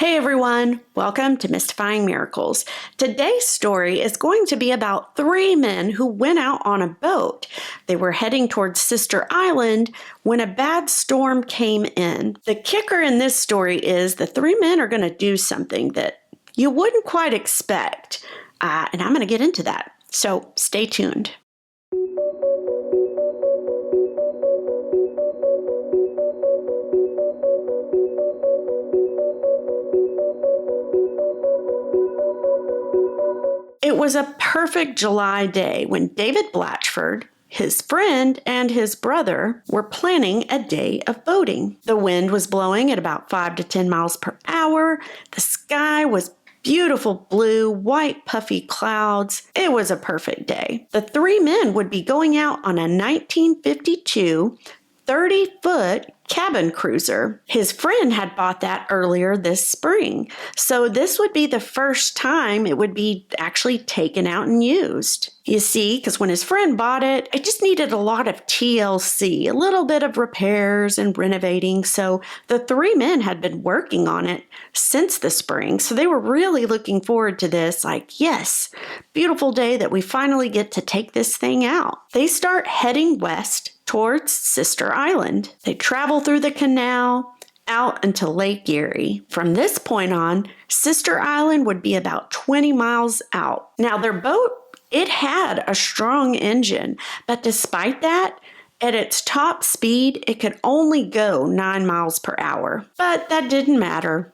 Hey everyone, welcome to Mystifying Miracles. Today's story is going to be about three men who went out on a boat. They were heading towards Sister Island when a bad storm came in. The kicker in this story is the three men are going to do something that you wouldn't quite expect, and I'm going to get into that. So stay tuned. It was a perfect July day when David Blatchford, his friend, and his brother were planning a day of boating. The wind was blowing at about 5 to 10 miles per hour. The sky was beautiful blue, white puffy clouds. It was a perfect day. The three men would be going out on a 1952 30-foot cabin cruiser. His friend had bought that earlier this spring, so this would be the first time it would be actually taken out and used. You see, because when his friend bought it, it just needed a lot of TLC, a little bit of repairs and renovating, so the three men had been working on it since the spring, so they were really looking forward to this, like, yes, beautiful day that we finally get to take this thing out. They start heading west towards Sister Island. They travel through the canal out until Lake Erie. From this point on, Sister Island would be about 20 miles out. Now their boat, it had a strong engine, but despite that, at its top speed, it could only go 9 miles per hour. But that didn't matter.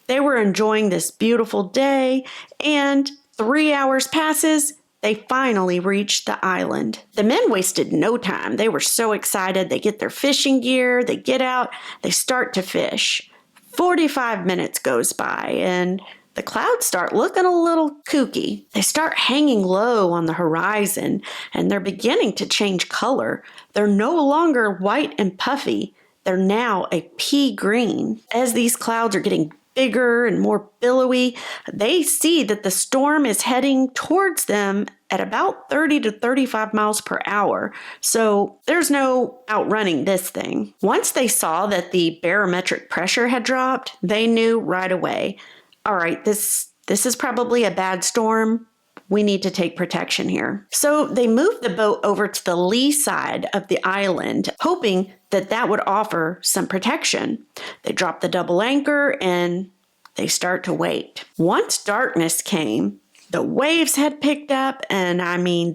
They were enjoying this beautiful day, and 3 hours passes. They finally reached the island. The men wasted no time. They were so excited. They get their fishing gear, they get out, they start to fish. 45 minutes goes by and the clouds start looking a little kooky. They start hanging low on the horizon and they're beginning to change color. They're no longer white and puffy. They're now a pea green. As these clouds are getting bigger and more billowy, they see that the storm is heading towards them at about 30 to 35 miles per hour. So there's no outrunning this thing. Once they saw that the barometric pressure had dropped, they knew right away, all right, this is probably a bad storm. We need to take protection here. So they moved the boat over to the lee side of the island, hoping that that would offer some protection. They drop the double anchor and they start to wait. Once darkness came, the waves had picked up, and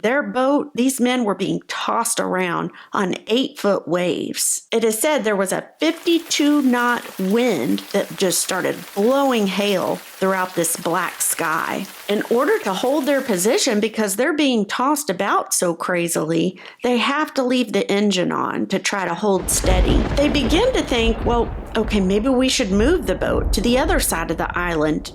their boat, these men were being tossed around on 8-foot waves. It is said there was a 52-knot wind that just started blowing hail throughout this black sky. In order to hold their position, because they're being tossed about so crazily, they have to leave the engine on to try to hold steady. They begin to think, well, okay, maybe we should move the boat to the other side of the island.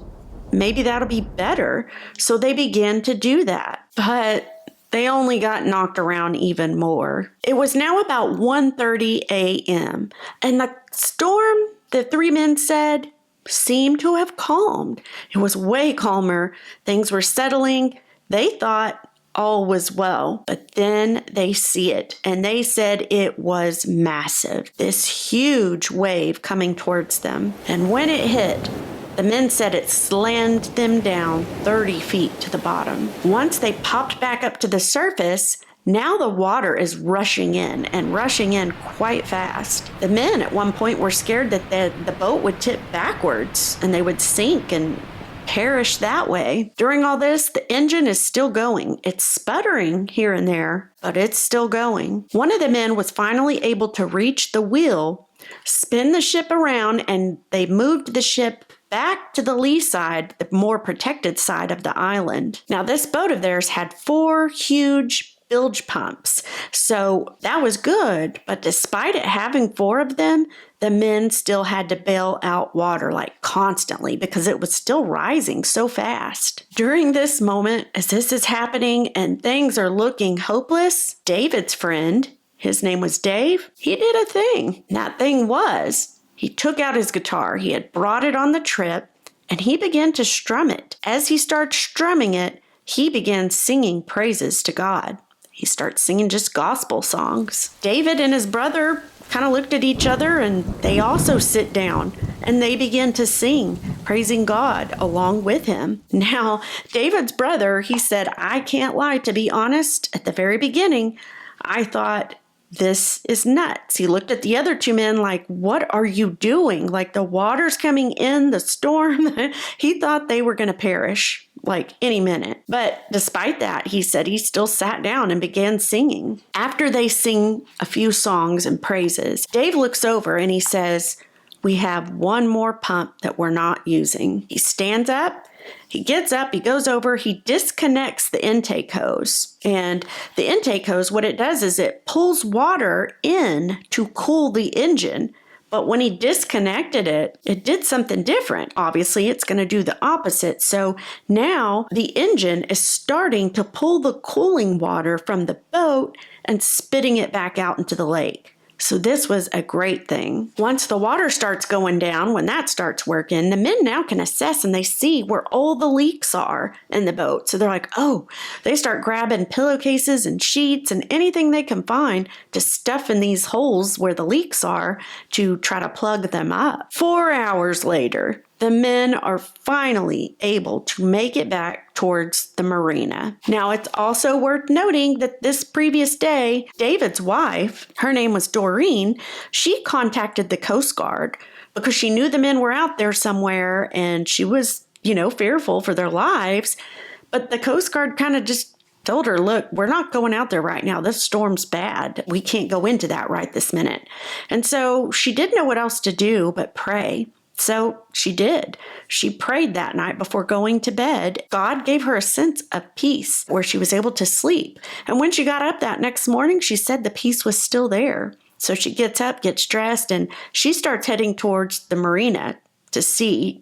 Maybe that'll be better. So they began to do that. But they only got knocked around even more. It was now about 1:30 a.m. and the storm, the three men said, seemed to have calmed. It was way calmer. Things were settling. They thought all was well, but then they see it, and they said it was massive. This huge wave coming towards them. And when it hit, the men said it slammed them down 30 feet to the bottom. Once they popped back up to the surface, now the water is rushing in quite fast. The men at one point were scared that the boat would tip backwards and they would sink and perish that way. During all this, the engine is still going. It's sputtering here and there, but it's still going. One of the men was finally able to reach the wheel, spin the ship around, and they moved the ship back to the lee side, the more protected side of the island. Now, this boat of theirs had 4 huge bilge pumps, so that was good, but despite it having 4 of them, the men still had to bail out water like constantly because it was still rising so fast. During this moment, as this is happening and things are looking hopeless, David's friend, his name was Dave, he did a thing. That thing was, he took out his guitar. He had brought it on the trip, and he began to strum it. As he started strumming it, he began singing praises to God. He starts singing just gospel songs. David and his brother kind of looked at each other, and they also sit down and they begin to sing, praising God along with him. Now, David's brother, he said, I can't lie, to be honest, at the very beginning, I thought, this is nuts. He looked at the other two men like, what are you doing? Like, the water's coming in, the storm. He thought they were going to perish like any minute. But despite that, he said he still sat down and began singing. After they sing a few songs and praises, Dave looks over and he says, we have one more pump that we're not using. He stands up. He gets up, he goes over, he disconnects the intake hose. And the intake hose, what it does is it pulls water in to cool the engine. But when he disconnected it, it did something different. Obviously, it's going to do the opposite. So now the engine is starting to pull the cooling water from the boat and spitting it back out into the lake. So this was a great thing. Once the water starts going down, when that starts working, the men now can assess and they see where all the leaks are in the boat. So they're like, oh, they start grabbing pillowcases and sheets and anything they can find to stuff in these holes where the leaks are to try to plug them up. 4 hours later, the men are finally able to make it back towards the marina. Now, it's also worth noting that this previous day, David's wife, her name was Doreen, she contacted the Coast Guard because she knew the men were out there somewhere and she was, fearful for their lives. But the Coast Guard kind of just told her, look, we're not going out there right now. This storm's bad. We can't go into that right this minute. And so she didn't know what else to do but pray. So she did. She prayed that night before going to bed. God gave her a sense of peace where she was able to sleep. And when she got up that next morning, she said the peace was still there. So she gets up, gets dressed, and she starts heading towards the marina to see,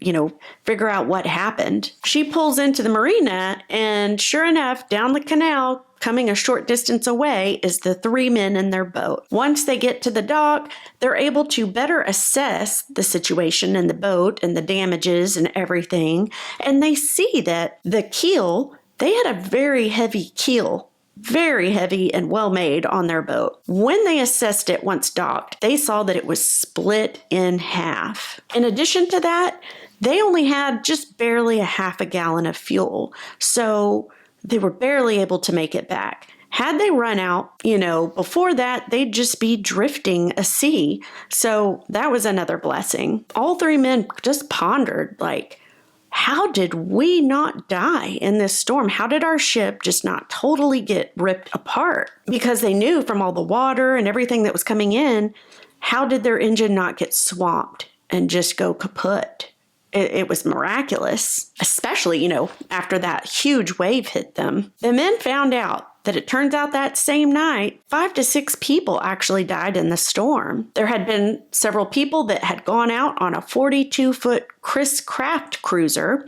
figure out what happened. She pulls into the marina, and sure enough, down the canal, coming a short distance away, is the 3 men in their boat. Once they get to the dock, they're able to better assess the situation in the boat and the damages and everything. And they see that the keel, they had a very heavy keel, very heavy and well made on their boat. When they assessed it once docked, they saw that it was split in half. In addition to that, they only had just barely a half a gallon of fuel. So they were barely able to make it back. Had they run out, before that, they'd just be drifting a sea. So that was another blessing. All 3 men just pondered, how did we not die in this storm? How did our ship just not totally get ripped apart? Because they knew from all the water and everything that was coming in, how did their engine not get swamped and just go kaput? It was miraculous, especially, after that huge wave hit them. The men found out that it turns out that same night, 5 to 6 people actually died in the storm. There had been several people that had gone out on a 42-foot Chris Craft cruiser,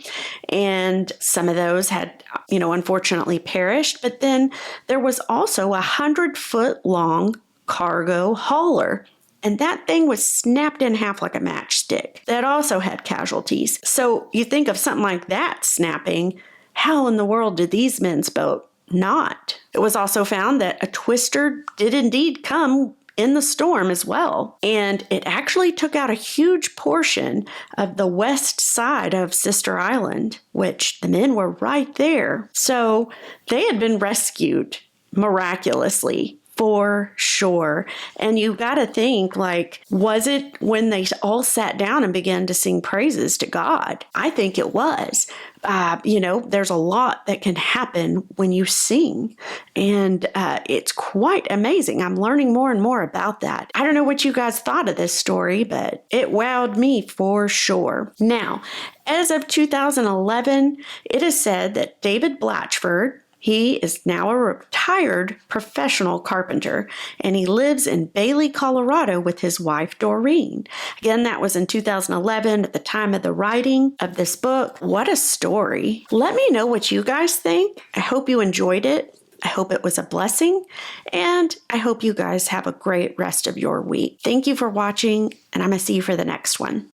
and some of those had, unfortunately perished. But then there was also a 100-foot long cargo hauler. And that thing was snapped in half like a matchstick. That also had casualties. So you think of something like that snapping, how in the world did these men's boat not? It was also found that a twister did indeed come in the storm as well. And it actually took out a huge portion of the west side of Sister Island, which the men were right there. So they had been rescued miraculously. For sure. And you got to think, was it when they all sat down and began to sing praises to God? I think it was. There's a lot that can happen when you sing. And it's quite amazing. I'm learning more and more about that. I don't know what you guys thought of this story, but it wowed me for sure. Now, as of 2011, it is said that David Blatchford, he is now a retired professional carpenter, and he lives in Bailey, Colorado with his wife, Doreen. Again, that was in 2011 at the time of the writing of this book. What a story. Let me know what you guys think. I hope you enjoyed it. I hope it was a blessing, and I hope you guys have a great rest of your week. Thank you for watching, and I'm going to see you for the next one.